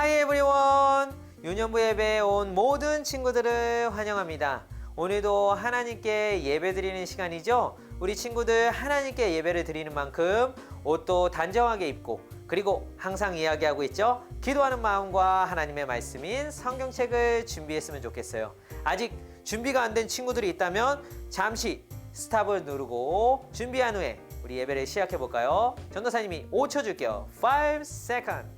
Hi everyone! 유년부 예배에 온 모든 친구들을 환영합니다. 오늘도 하나님께 예배 드리는 시간이죠. 우리 친구들 하나님께 예배를 드리는 만큼 옷도 단정하게 입고 그리고 항상 이야기하고 있죠. 기도하는 마음과 하나님의 말씀인 성경책을 준비했으면 좋겠어요. 아직 준비가 안 된 친구들이 있다면 잠시 스탑을 누르고 준비한 후에 우리 예배를 시작해 볼까요? 전도사님이 5초 줄게요. 5 seconds.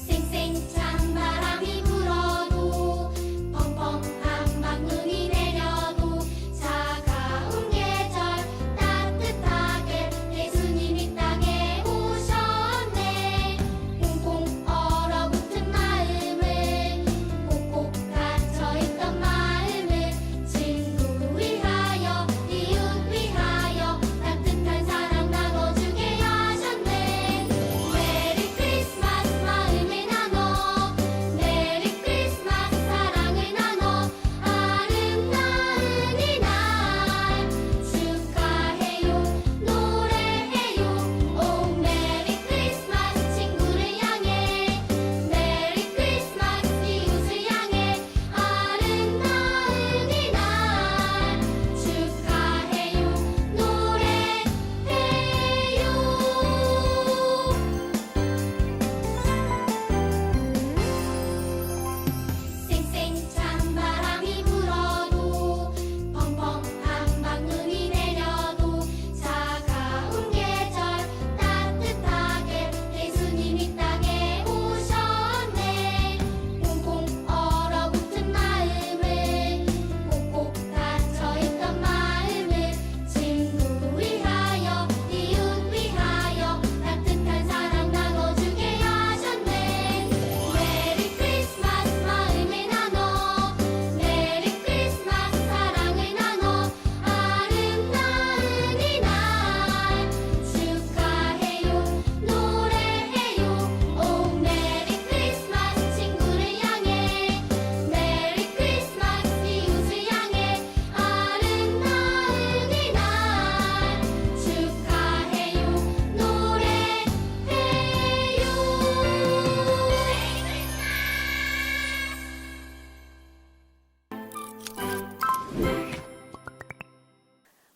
쌩쌩 찬바람이 불어도 펑펑한 방눈이 내려도 차가운 계절 따뜻하게 예수님이 땅에 오셨네. 꽁꽁 얼어붙은 마음을 꼭꼭 닫혀있던 마음을 친구 위하여 이웃 위하여 따뜻한 사랑 나눠주게 하셨네. 메리 크리스마스 마음을 나눠 메리 크리스마스 사랑을 나눠 아름다운 이날 축하해요 노래해요 오 메리 크리스마스 친구를 향해 메리 크리스마스 이웃을 향해 아름다운 이날 축하해요 노래해요. 쌩쌩 찬바람이 불어도 펑펑한 방눈이 내려도 차가운 계절 따뜻하게 예수님이 땅에 오셨네. 꽁꽁 얼어붙은 마음을 꼭꼭 닫혀있던 마음을 친구 위하여 이웃 위하여 따뜻한 사랑 나눠주게 하셨네. 메리 크리스마스 마음을 나눠 메리 크리스마스 사랑을 나눠 아름다운 이날 축하해요 노래해요 오 메리 크리스마스 친구를 향해 메리 크리스마스 이웃을 향해 아름다운 이날 축하해요 노래해요.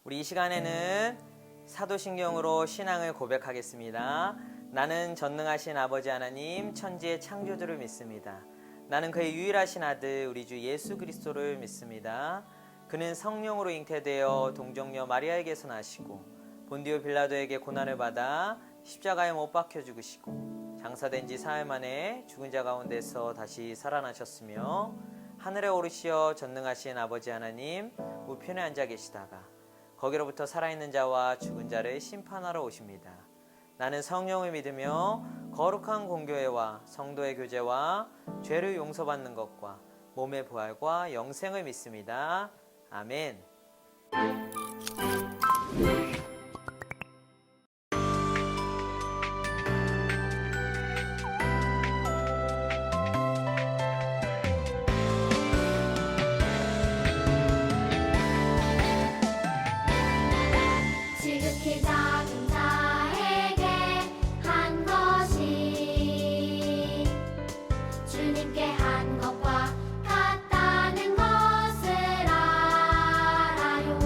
우리 이 시간에는 사도신경으로 신앙을 고백하겠습니다. 나는 전능하신 아버지 하나님 천지의 창조주를 믿습니다. 나는 그의 유일하신 아들 우리 주 예수 그리스도를 믿습니다. 그는 성령으로 잉태되어 동정녀 마리아에게서 나시고 본디오 빌라도에게 고난을 받아 십자가에 못 박혀 죽으시고 장사된 지 사흘 만에 죽은 자 가운데서 다시 살아나셨으며 하늘에 오르시어 전능하신 아버지 하나님 우편에 앉아 계시다가 거기로부터 살아있는 자와 죽은 자를 심판하러 오십니다. 나는 성령을 믿으며 거룩한 공교회와 성도의 교제와 죄를 용서받는 것과 몸의 부활과 영생을 믿습니다. 아멘. 지극히 작은 자에게 한 것이 주님께 한 것과 같다는 것을 알아요.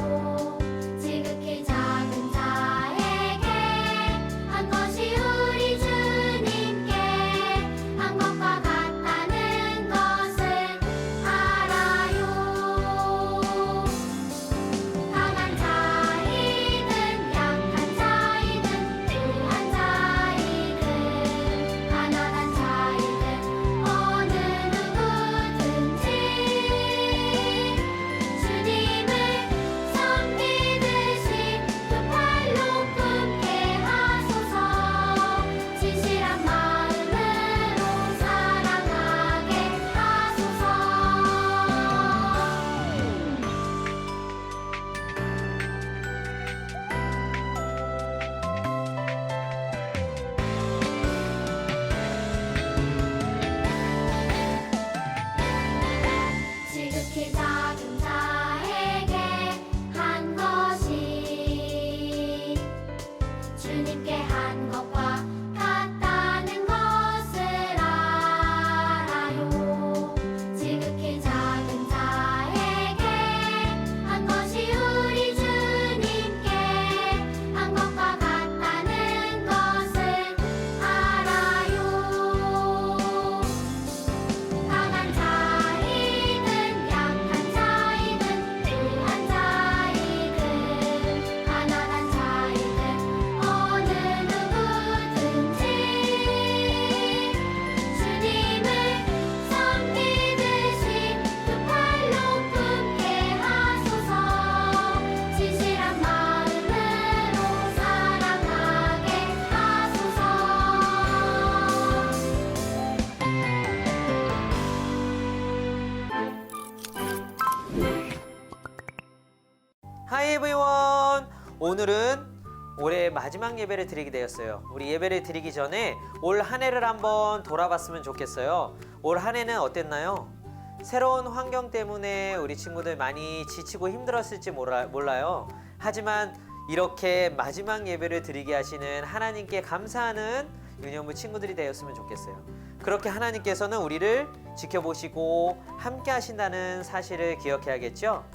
주님께 한 것과 같다는 것을 알아요. 지극히 작은 자에게 한 것이 우리 주님께 한 것과 같다는 것을 알아요. 강한 자이든 약한 자이든 귀한 자이든 가난한 자이든 어느 누구든지 주님을 섬기듯이 두 팔로 품게 하소서. 진실한 마음으로 사랑하게 하소서. Hi everyone! 오늘은 올해 마지막 예배를 드리게 되었어요. 우리 예배를 드리기 전에 올 한 해를 한번 돌아봤으면 좋겠어요. 올 한 해는 어땠나요? 새로운 환경 때문에 우리 친구들 많이 지치고 힘들었을지 몰라요. 하지만 이렇게 마지막 예배를 드리게 하시는 하나님께 감사하는 유년부 친구들이 되었으면 좋겠어요. 그렇게 하나님께서는 우리를 지켜보시고 함께 하신다는 사실을 기억해야겠죠?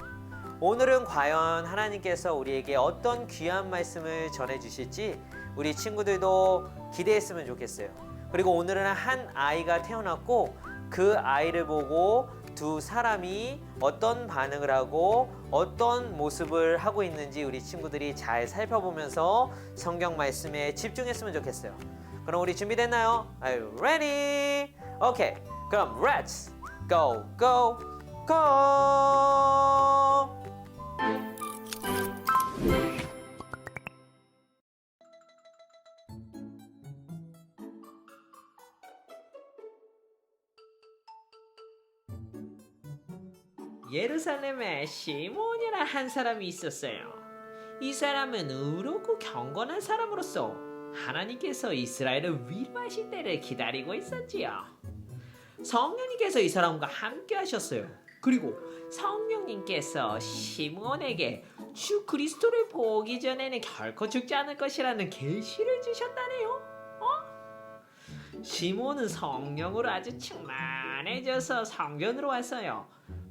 오늘은 과연 하나님께서 우리에게 어떤 귀한 말씀을 전해주실지 우리 친구들도 기대했으면 좋겠어요. 그리고 오늘은 한 아이가 태어났고 그 아이를 보고 두 사람이 어떤 반응을 하고 어떤 모습을 하고 있는지 우리 친구들이 잘 살펴보면서 성경 말씀에 집중했으면 좋겠어요. 그럼 우리 준비됐나요? Are you ready? 오케이, 그럼 let's go, go, go! 예루살렘에 시몬이라 한 사람이 있었어요. 이 사람은 의롭고 경건한 사람으로서 하나님께서 이스라엘을 위로하실 때를 기다리고 있었지요. 성령님께서 이 사람과 함께 하셨어요. 그리고 성령님께서 시몬에게 주 그리스도를 보기 전에는 결코 죽지 않을 것이라는 계시를 주셨다네요. 시몬은 성령으로 아주 충만해져서 성전으로 왔어요.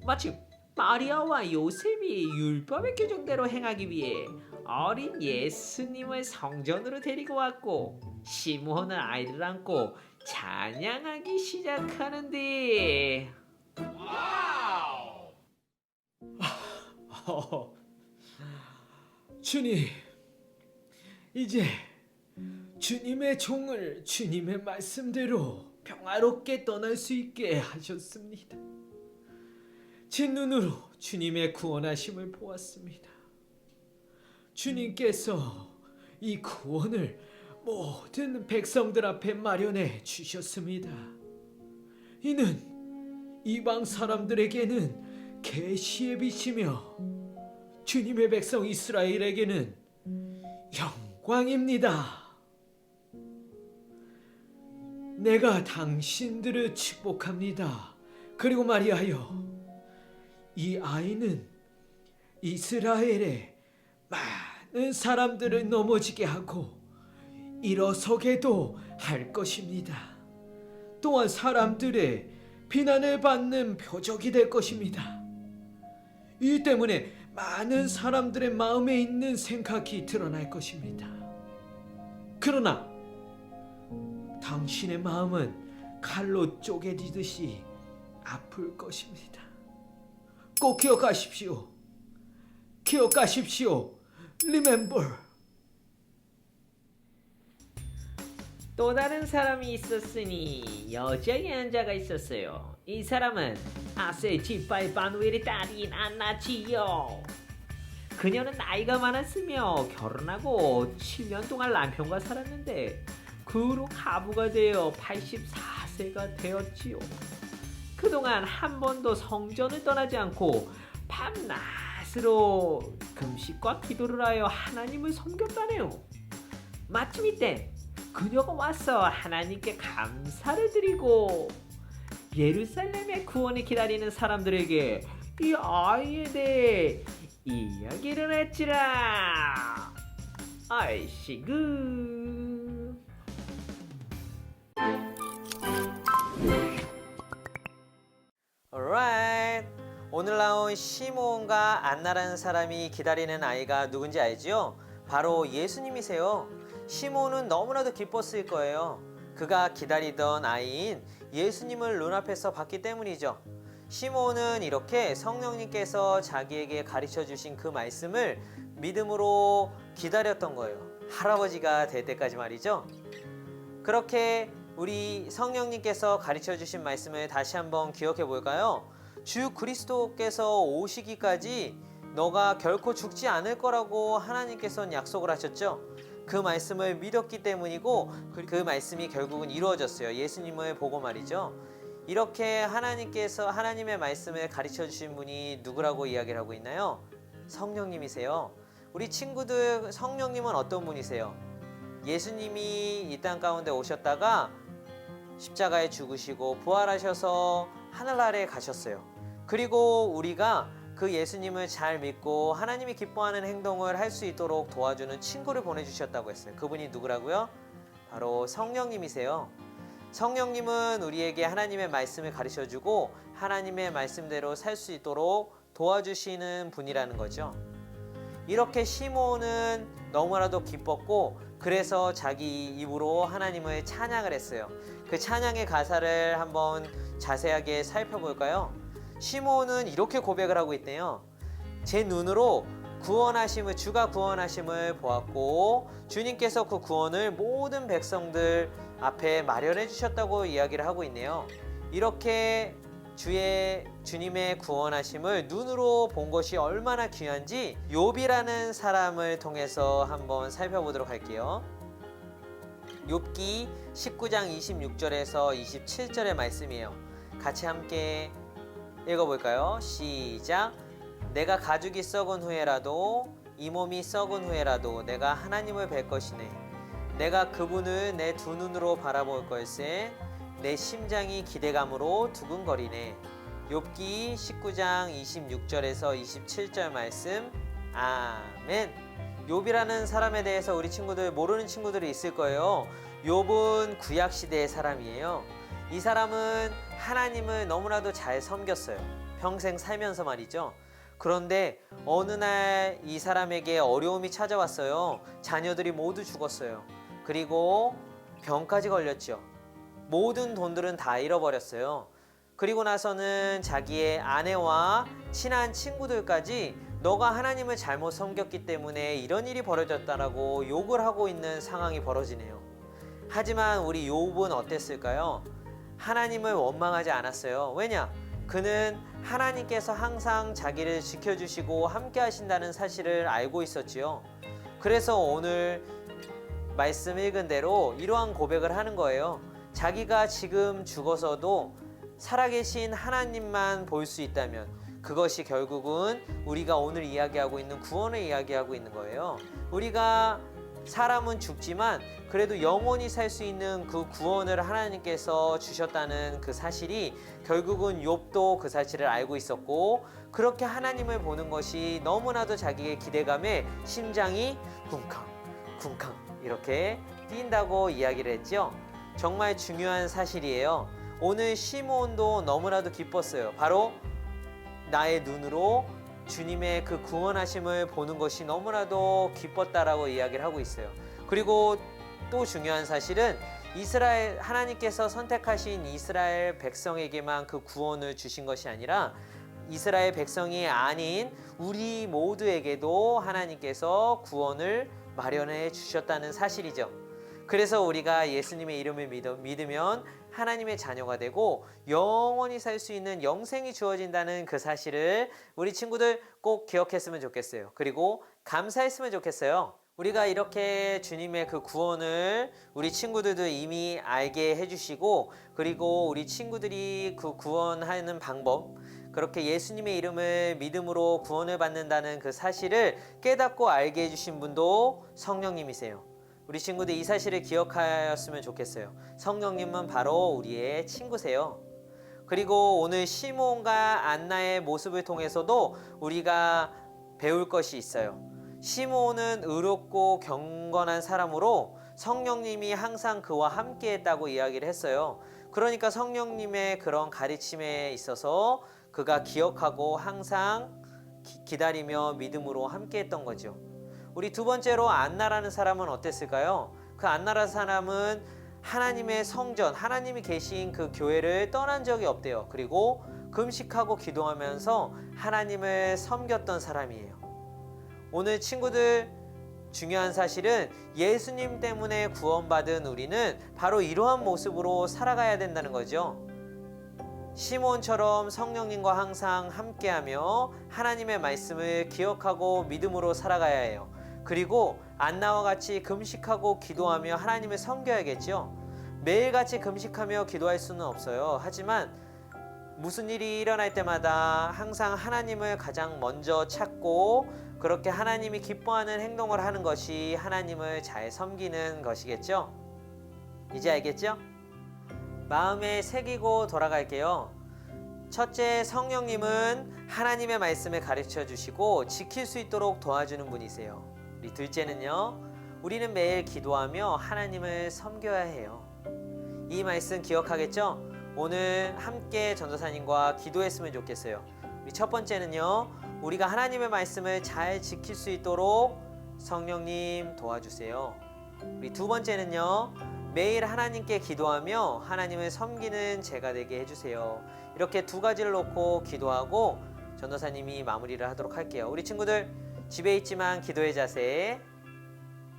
마침 마리아와 요셉이 율법의 규정대로 행하기 위해 어린 예수님을 성전으로 데리고 왔고, 시몬은 아이를 안고 찬양하기 시작하는데, 주님, 이제 주님의 종을 주님의 말씀대로 평화롭게 떠날 수 있게 하셨습니다. 제 눈으로 주님의 구원하심을 보았습니다. 주님께서 이 구원을 모든 백성들 앞에 마련해 주셨습니다. 이는 이방 사람들에게는 계시의 빛이며 주님의 백성 이스라엘에게는 영광입니다. 내가 당신들을 축복합니다. 그리고 말이하여 이 아이는 이스라엘의 많은 사람들을 넘어지게 하고 일어서게도 할 것입니다. 또한 사람들의 비난을 받는 표적이 될 것입니다. 이 때문에 많은 사람들의 마음에 있는 생각이 드러날 것입니다. 그러나 당신의 마음은 칼로 쪼개지듯이 아플 것입니다. 꼭 기억하십시오. 기억하십시오. Remember. 또 다른 사람이 있었으니 여자의 한 자가 있었어요. 이 사람은 아세 지파의 바누엘의 딸인 안나지요. 그녀는 나이가 많았으며 결혼하고 7년 동안 남편과 살았는데 그 후로 가부가 되어 84세가 되었지요. 그동안 한 번도 성전을 떠나지 않고 밤낮으로 금식과 기도를 하여 하나님을 섬겼다네요. 마침 이때 그녀가 와서 하나님께 감사를 드리고 예루살렘의 구원을 기다리는 사람들에게 이 아이에 대해 이야기를 했지라. 아이씨그 여러분, 시므온과 안나라는 사람이 기다리는 아이가 누군지 알지요? 바로 예수님이세요. 시므온은 너무나도 기뻤을 거예요. 그가 기다리던 아이인 예수님을 눈앞에서 봤기 때문이죠. 시므온은 이렇게 성령님께서 자기에게 가르쳐 주신 그 말씀을 믿음으로 기다렸던 거예요. 할아버지가 될 때까지 말이죠. 그렇게 우리 성령님께서 가르쳐 주신 말씀을 다시 한번 기억해 볼까요? 주 그리스도께서 오시기까지 너가 결코 죽지 않을 거라고 하나님께서는 약속을 하셨죠. 그 말씀을 믿었기 때문이고 그 말씀이 결국은 이루어졌어요. 예수님을 보고 말이죠. 이렇게 하나님께서 하나님의 말씀을 가르쳐 주신 분이 누구라고 이야기를 하고 있나요? 성령님이세요. 우리 친구들, 성령님은 어떤 분이세요? 예수님이 이 땅 가운데 오셨다가 십자가에 죽으시고 부활하셔서 하늘나라에 가셨어요. 그리고 우리가 그 예수님을 잘 믿고 하나님이 기뻐하는 행동을 할 수 있도록 도와주는 친구를 보내주셨다고 했어요. 그분이 누구라고요? 바로 성령님이세요. 성령님은 우리에게 하나님의 말씀을 가르쳐주고 하나님의 말씀대로 살 수 있도록 도와주시는 분이라는 거죠. 이렇게 시므온은 너무나도 기뻤고 그래서 자기 입으로 하나님을 찬양을 했어요. 그 찬양의 가사를 한번 자세하게 살펴볼까요? 시므온은 이렇게 고백을 하고 있대요. 제 눈으로 구원하심을, 주가 구원하심을 보았고 주님께서 그 구원을 모든 백성들 앞에 마련해 주셨다고 이야기를 하고 있네요. 이렇게 주님의 구원하심을 눈으로 본 것이 얼마나 귀한지 욥이라는 사람을 통해서 한번 살펴보도록 할게요. 욥기 19장 26절에서 27절의 말씀이에요. 같이 함께 읽어볼까요? 시작. 내가 가죽이 썩은 후에라도 이 몸이 썩은 후에라도 내가 하나님을 뵐 것이네. 내가 그분을 내 두 눈으로 바라볼 걸세. 내 심장이 기대감으로 두근거리네. 욥기 19장 26절에서 27절 말씀. 아멘. 욥이라는 사람에 대해서 우리 친구들 모르는 친구들이 있을 거예요. 욥은 구약 시대의 사람이에요. 이 사람은 하나님을 너무나도 잘 섬겼어요. 평생 살면서 말이죠. 그런데 어느 날 이 사람에게 어려움이 찾아왔어요. 자녀들이 모두 죽었어요. 그리고 병까지 걸렸죠. 모든 돈들은 다 잃어버렸어요. 그리고 나서는 자기의 아내와 친한 친구들까지 너가 하나님을 잘못 섬겼기 때문에 이런 일이 벌어졌다라고 욕을 하고 있는 상황이 벌어지네요. 하지만 우리 욥은 어땠을까요? 하나님을 원망하지 않았어요. 왜냐? 그는 하나님께서 항상 자기를 지켜주시고 함께 하신다는 사실을 알고 있었지요. 그래서 오늘 말씀 읽은 대로 이러한 고백을 하는 거예요. 자기가 지금 죽어서도 살아계신 하나님만 볼 수 있다면 그것이 결국은 우리가 오늘 이야기하고 있는 구원을 이야기하고 있는 거예요. 우리가 사람은 죽지만 그래도 영원히 살 수 있는 그 구원을 하나님께서 주셨다는 그 사실이 결국은 욥도 그 사실을 알고 있었고 그렇게 하나님을 보는 것이 너무나도 자기의 기대감에 심장이 쿵쾅 쿵쾅 이렇게 뛴다고 이야기를 했죠. 정말 중요한 사실이에요. 오늘 시므온도 너무나도 기뻤어요. 바로 나의 눈으로 주님의 그 구원하심을 보는 것이 너무나도 기뻤다라고 이야기를 하고 있어요. 그리고 또 중요한 사실은 이스라엘 하나님께서 선택하신 이스라엘 백성에게만 그 구원을 주신 것이 아니라 이스라엘 백성이 아닌 우리 모두에게도 하나님께서 구원을 마련해 주셨다는 사실이죠. 그래서 우리가 예수님의 이름을 믿으면 하나님의 자녀가 되고 영원히 살 수 있는 영생이 주어진다는 그 사실을 우리 친구들 꼭 기억했으면 좋겠어요. 그리고 감사했으면 좋겠어요. 우리가 이렇게 주님의 그 구원을 우리 친구들도 이미 알게 해주시고 그리고 우리 친구들이 그 구원하는 방법 그렇게 예수님의 이름을 믿음으로 구원을 받는다는 그 사실을 깨닫고 알게 해주신 분도 성령님이세요. 우리 친구들 이 사실을 기억하였으면 좋겠어요. 성령님은 바로 우리의 친구세요. 그리고 오늘 시므온과 안나의 모습을 통해서도 우리가 배울 것이 있어요. 시므온은 의롭고 경건한 사람으로 성령님이 항상 그와 함께 했다고 이야기를 했어요. 그러니까 성령님의 그런 가르침에 있어서 그가 기억하고 항상 기다리며 믿음으로 함께했던 거죠. 우리 두 번째로 안나라는 사람은 어땠을까요? 그 안나라는 사람은 하나님의 성전, 하나님이 계신 그 교회를 떠난 적이 없대요. 그리고 금식하고 기도하면서 하나님을 섬겼던 사람이에요. 오늘 친구들, 중요한 사실은 예수님 때문에 구원받은 우리는 바로 이러한 모습으로 살아가야 된다는 거죠. 시몬처럼 성령님과 항상 함께하며 하나님의 말씀을 기억하고 믿음으로 살아가야 해요. 그리고 안나와 같이 금식하고 기도하며 하나님을 섬겨야겠죠. 매일같이 금식하며 기도할 수는 없어요. 하지만 무슨 일이 일어날 때마다 항상 하나님을 가장 먼저 찾고 그렇게 하나님이 기뻐하는 행동을 하는 것이 하나님을 잘 섬기는 것이겠죠. 이제 알겠죠? 마음에 새기고 돌아갈게요. 첫째, 성령님은 하나님의 말씀을 가르쳐 주시고 지킬 수 있도록 도와주는 분이세요. 우리 둘째는요, 우리는 매일 기도하며 하나님을 섬겨야 해요. 이 말씀 기억하겠죠? 오늘 함께 전도사님과 기도했으면 좋겠어요. 우리 첫 번째는요, 우리가 하나님의 말씀을 잘 지킬 수 있도록 성령님 도와주세요. 우리 두 번째는요, 매일 하나님께 기도하며 하나님을 섬기는 제가 되게 해주세요. 이렇게 두 가지를 놓고 기도하고 전도사님이 마무리를 하도록 할게요. 우리 친구들, 집에 있지만 기도의 자세,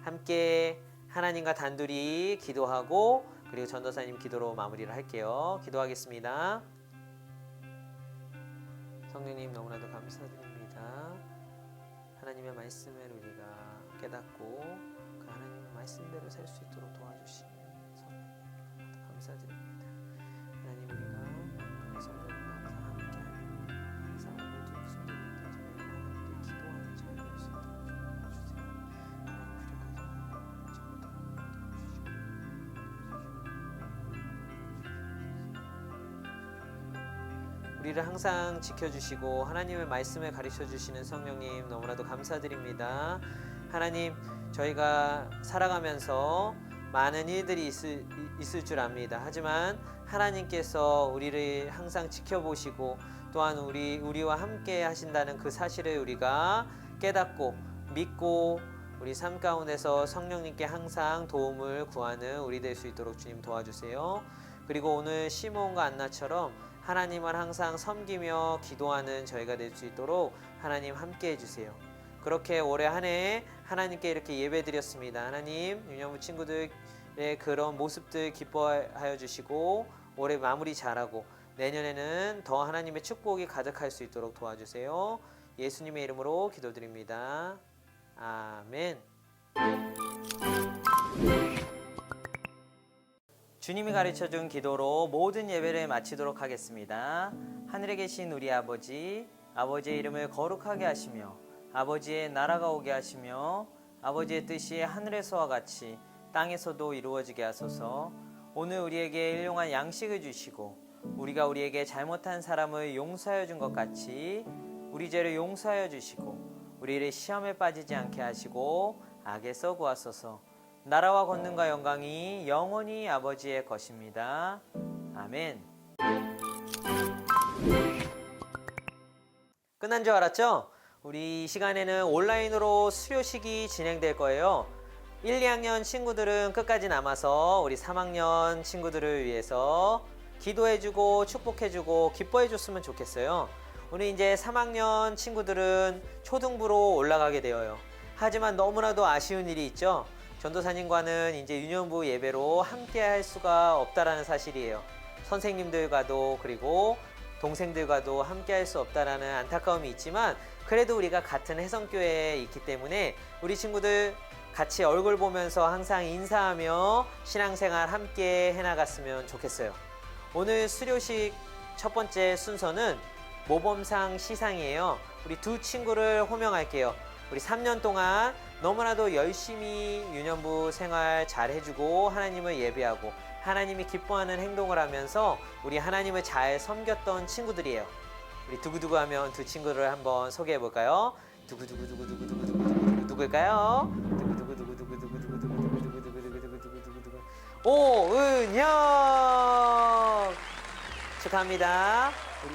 함께 하나님과 단둘이 기도하고 그리고 전도사님 기도로 마무리를 할게요. 기도하겠습니다. 성령님, 너무나도 감사드립니다. 하나님의 말씀을 우리가 깨닫고 그 하나님의 말씀대로 살 수 있도록 도와주시니 성령님 감사드립니다. 하나님, 우리가 그 성령님과 항상 함께하며 항상 오늘도 무슨 일이 있든지 매일 하나님께 기도하는 자리를 수 있도록 도와주세요. 우리를 항상 지켜주시고 하나님의 말씀을 가르쳐주시는 성령님, 너무나도 감사드립니다. 하나님, 저희가 살아가면서 많은 일들이 있을 줄 압니다. 하지만 하나님께서 우리를 항상 지켜보시고 또한 우리와 함께 하신다는 그 사실을 우리가 깨닫고 믿고 우리 삶 가운데서 성령님께 항상 도움을 구하는 우리 될 수 있도록 주님 도와주세요. 그리고 오늘 시몬과 안나처럼 하나님을 항상 섬기며 기도하는 저희가 될 수 있도록 하나님 함께 해주세요. 그렇게 올해 한 해 하나님께 이렇게 예배드렸습니다. 하나님, 유년부 친구들의 그런 모습들 기뻐하여 주시고 올해 마무리 잘하고 내년에는 더 하나님의 축복이 가득할 수 있도록 도와주세요. 예수님의 이름으로 기도드립니다. 아멘. 주님이 가르쳐준 기도로 모든 예배를 마치도록 하겠습니다. 하늘에 계신 우리 아버지, 아버지의 이름을 거룩하게 하시며 아버지의 나라가 오게 하시며 아버지의 뜻이 하늘에서와 같이 땅에서도 이루어지게 하소서. 오늘 우리에게 일용할 양식을 주시고 우리가 우리에게 잘못한 사람을 용서하여 준 것 같이 우리 죄를 용서하여 주시고 우리를 시험에 빠지지 않게 하시고 악에서 구하소서. 나라와 권능과 영광이 영원히 아버지의 것입니다. 아멘. 끝난 줄 알았죠? 우리 이 시간에는 온라인으로 수료식이 진행될 거예요. 1, 2학년 친구들은 끝까지 남아서 우리 3학년 친구들을 위해서 기도해주고 축복해주고 기뻐해줬으면 좋겠어요. 오늘 이제 3학년 친구들은 초등부로 올라가게 되어요. 하지만 너무나도 아쉬운 일이 있죠. 전도사님과는 이제 유년부 예배로 함께 할 수가 없다라는 사실이에요. 선생님들과도 그리고 동생들과도 함께 할 수 없다라는 안타까움이 있지만 그래도 우리가 같은 혜성교회에 있기 때문에 우리 친구들 같이 얼굴 보면서 항상 인사하며 신앙생활 함께 해나갔으면 좋겠어요. 오늘 수료식 첫 번째 순서는 모범상 시상이에요. 우리 두 친구를 호명할게요. 우리 3년 동안 너무나도 열심히 유년부 생활 잘 해주고 하나님을 예배하고 하나님이 기뻐하는 행동을 하면서 우리 하나님을 잘 섬겼던 친구들이에요. 우리 두구두구 하면 두 친구를 한번 소개해 볼까요? 두구두구두구두구두구두구두구 누굴까요? 두구두구두구두구두구두구두구두구두구두구두구두구두구 오은혁 축하합니다. 우리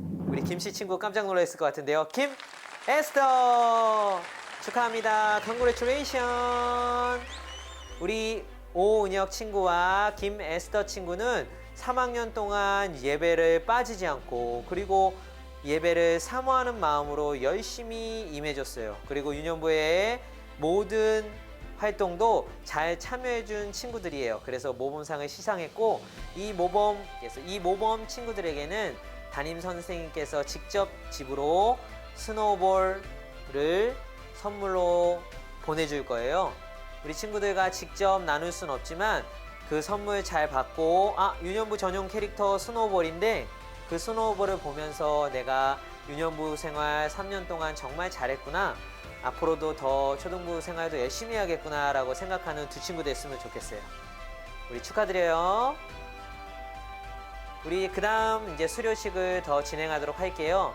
우리 김씨 친구 깜짝 놀랐을 것 같은데요. 김 에스더 축하합니다. 컨그레츄레이션. 우리 오은혁 친구와 김에스더 친구는 3학년 동안 예배를 빠지지 않고 그리고 예배를 사모하는 마음으로 열심히 임해줬어요. 그리고 유년부의 모든 활동도 잘 참여해준 친구들이에요. 그래서 모범상을 시상했고 이 모범 친구들에게는 담임 선생님께서 직접 집으로 스노우볼을 선물로 보내줄 거예요. 우리 친구들과 직접 나눌 순 없지만 그 선물 잘 받고 유년부 전용 캐릭터 스노우볼인데 그 스노우볼을 보면서 내가 유년부 생활 3년 동안 정말 잘했구나. 앞으로도 더 초등부 생활도 열심히 해야겠구나 라고 생각하는 두 친구 됐으면 좋겠어요. 우리 축하드려요. 우리 그 다음 이제 수료식을 더 진행하도록 할게요.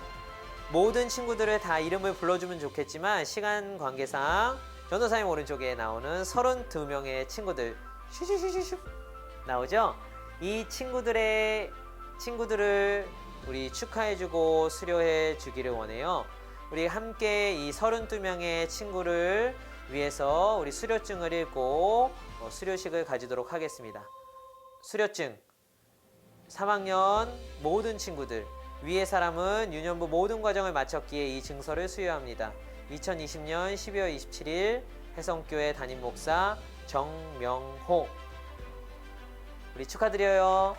모든 친구들을 다 이름을 불러주면 좋겠지만 시간 관계상 전도사님 오른쪽에 나오는 32명의 친구들 슈슈슈슈 나오죠? 이 친구들을 우리 축하해주고 수료해 주기를 원해요. 우리 함께 이 32명의 친구를 위해서 우리 수료증을 읽고 수료식을 가지도록 하겠습니다. 수료증 3학년 모든 친구들 위의 사람은 유년부 모든 과정을 마쳤기에 이 증서를 수여합니다. 2020년 12월 27일 해성교회 담임 목사 정명호. 우리 축하드려요.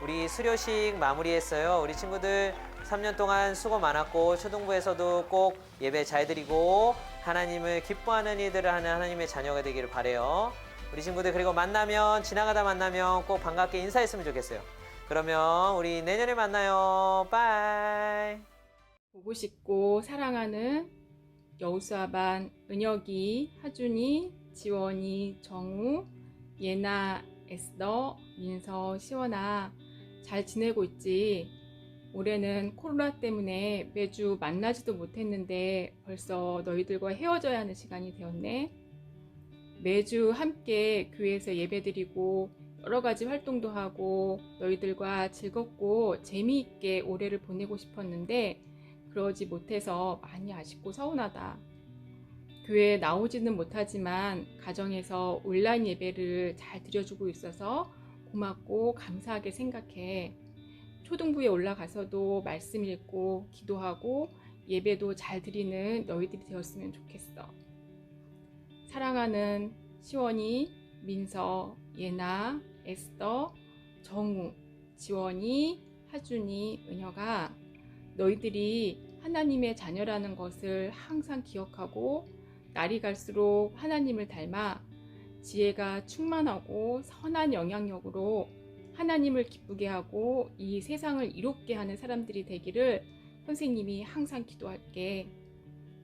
우리 수료식 마무리했어요. 우리 친구들 3년 동안 수고 많았고 초등부에서도 꼭 예배 잘 드리고 하나님을 기뻐하는 일들을 하는 하나님의 자녀가 되기를 바라요. 우리 친구들 그리고 지나가다 만나면 꼭 반갑게 인사했으면 좋겠어요. 그러면 우리 내년에 만나요. 빠이. 보고 싶고 사랑하는 여우수아반 은혁이, 하준이, 지원이, 정우, 예나, 에스더, 민서, 시원아 잘 지내고 있지? 올해는 코로나 때문에 매주 만나지도 못했는데 벌써 너희들과 헤어져야 하는 시간이 되었네. 매주 함께 교회에서 예배드리고 여러 가지 활동도 하고 너희들과 즐겁고 재미있게 올해를 보내고 싶었는데 그러지 못해서 많이 아쉽고 서운하다. 교회에 나오지는 못하지만 가정에서 온라인 예배를 잘 드려주고 있어서 고맙고 감사하게 생각해. 초등부에 올라가서도 말씀 읽고 기도하고 예배도 잘 드리는 너희들이 되었으면 좋겠어. 사랑하는 시원이, 민서, 예나, 에스더, 정우, 지원이, 하준이, 은혁아, 너희들이 하나님의 자녀라는 것을 항상 기억하고 날이 갈수록 하나님을 닮아 지혜가 충만하고 선한 영향력으로 하나님을 기쁘게 하고 이 세상을 이롭게 하는 사람들이 되기를 선생님이 항상 기도할게.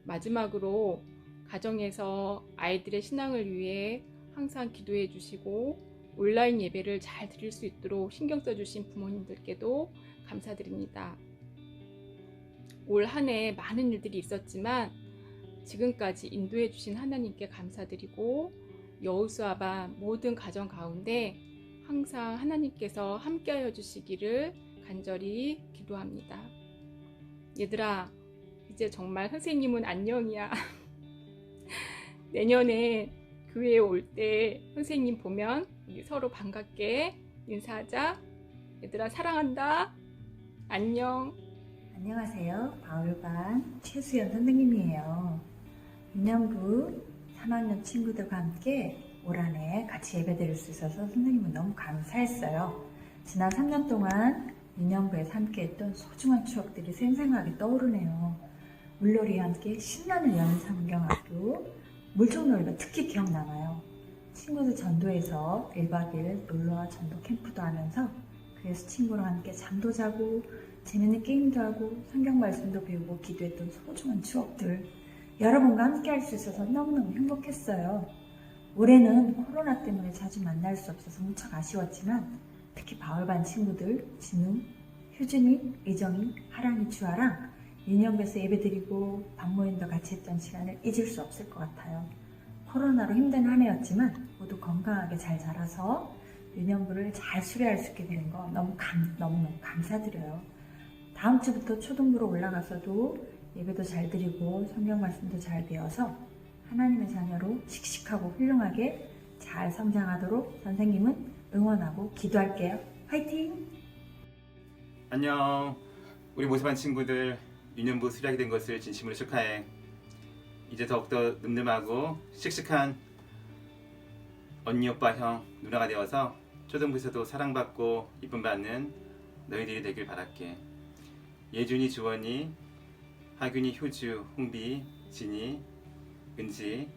마지막으로 가정에서 아이들의 신앙을 위해 항상 기도해 주시고 온라인 예배를 잘 드릴 수 있도록 신경 써주신 부모님들께도 감사드립니다. 올 한 해 많은 일들이 있었지만 지금까지 인도해 주신 하나님께 감사드리고 여우수아반 모든 가정 가운데 항상 하나님께서 함께하여 주시기를 간절히 기도합니다. 얘들아, 이제 정말 선생님은 안녕이야. 내년에 교회에 올 때 선생님 보면 우리 서로 반갑게 인사하자. 얘들아 사랑한다. 안녕. 안녕하세요. 바울반 최수연 선생님이에요. 유년부 3학년 친구들과 함께 올 한 해 같이 예배드릴 수 있어서 선생님은 너무 감사했어요. 지난 3년 동안 유년부에서 함께했던 소중한 추억들이 생생하게 떠오르네요. 물놀이와 함께 신나는 연상경학교, 물총놀이가 특히 기억나나요. 친구들 전도에서 1박 2일 놀러와 전도 캠프도 하면서 그래서 친구랑 함께 잠도 자고 재밌는 게임도 하고 성경 말씀도 배우고 기도했던 소중한 추억들 여러분과 함께 할 수 있어서 너무너무 행복했어요. 올해는 코로나 때문에 자주 만날 수 없어서 무척 아쉬웠지만 특히 바울반 친구들 진우, 효준이, 의정이, 하랑이, 주아랑 유년부에서 예배드리고 반모임도 같이 했던 시간을 잊을 수 없을 것 같아요. 코로나로 힘든 한 해였지만 모두 건강하게 잘 자라서 유년부를 잘 수료할 수 있게 되는 거 너무너무 감사드려요. 다음 주부터 초등부로 올라가서도 예배도 잘 드리고 성경 말씀도 잘 배워서 하나님의 자녀로 씩씩하고 훌륭하게 잘 성장하도록 선생님은 응원하고 기도할게요. 화이팅! 안녕. 우리 모세반 친구들 유년부 수료하게 된 것을 진심으로 축하해. 이제 더욱더 늠름하고 씩씩한 언니, 오빠, 형, 누나가 되어서 초등부에서도 사랑받고 이쁨 받는 너희들이 되길 바랄게. 예준이, 주원이, 하균이, 효주, 홍비, 진이, 은지,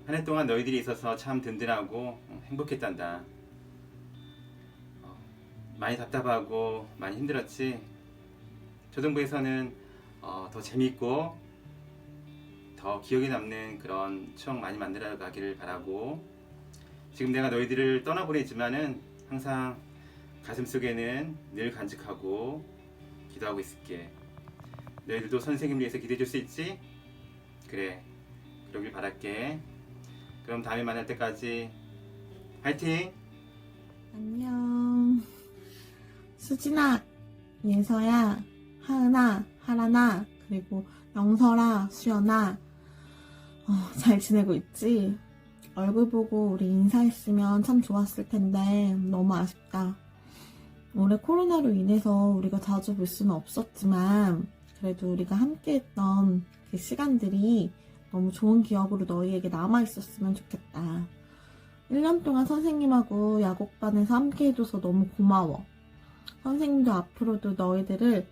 한 해 동안 너희들이 있어서 참 든든하고 행복했단다. 많이 답답하고 많이 힘들었지? 초등부에서는 더 재밌고 더 기억에 남는 그런 추억 많이 만들어 가기를 바라고, 지금 내가 너희들을 떠나보내지만은 항상 가슴속에는 늘 간직하고 기도하고 있을게. 너희들도 선생님 위해서 기도해 줄 수 있지? 그래, 그러길 바랄게. 그럼 다음에 만날 때까지 화이팅! 안녕. 수진아, 예서야, 하은아, 하란아, 그리고 영설아, 수연아, 잘 지내고 있지? 얼굴 보고 우리 인사했으면 참 좋았을 텐데 너무 아쉽다. 올해 코로나로 인해서 우리가 자주 볼 수는 없었지만 그래도 우리가 함께했던 그 시간들이 너무 좋은 기억으로 너희에게 남아있었으면 좋겠다. 1년 동안 선생님하고 야곡반에서 함께 해줘서 너무 고마워. 선생님도 앞으로도 너희들을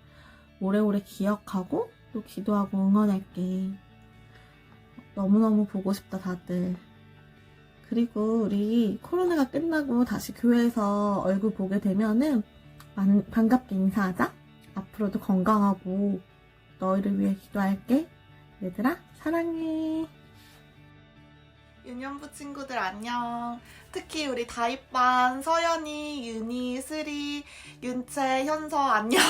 오래오래 기억하고 또 기도하고 응원할게. 너무너무 보고 싶다, 다들. 그리고 우리 코로나가 끝나고 다시 교회에서 얼굴 보게 되면은 반갑게 인사하자. 앞으로도 건강하고 너희를 위해 기도할게. 얘들아, 사랑해. 유년부 친구들 안녕. 특히 우리 다입반 서연이, 윤희, 슬이, 윤채, 현서 안녕.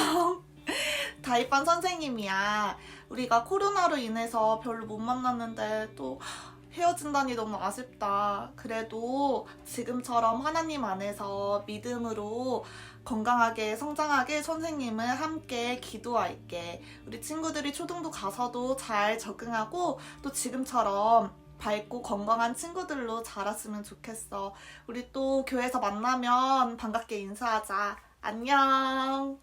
다입반 선생님이야. 우리가 코로나로 인해서 별로 못 만났는데 또 헤어진다니 너무 아쉽다. 그래도 지금처럼 하나님 안에서 믿음으로 건강하게 성장하게 선생님을 함께 기도할게. 우리 친구들이 초등부 가서도 잘 적응하고 또 지금처럼 밝고 건강한 친구들로 자랐으면 좋겠어. 우리 또 교회에서 만나면 반갑게 인사하자. 안녕.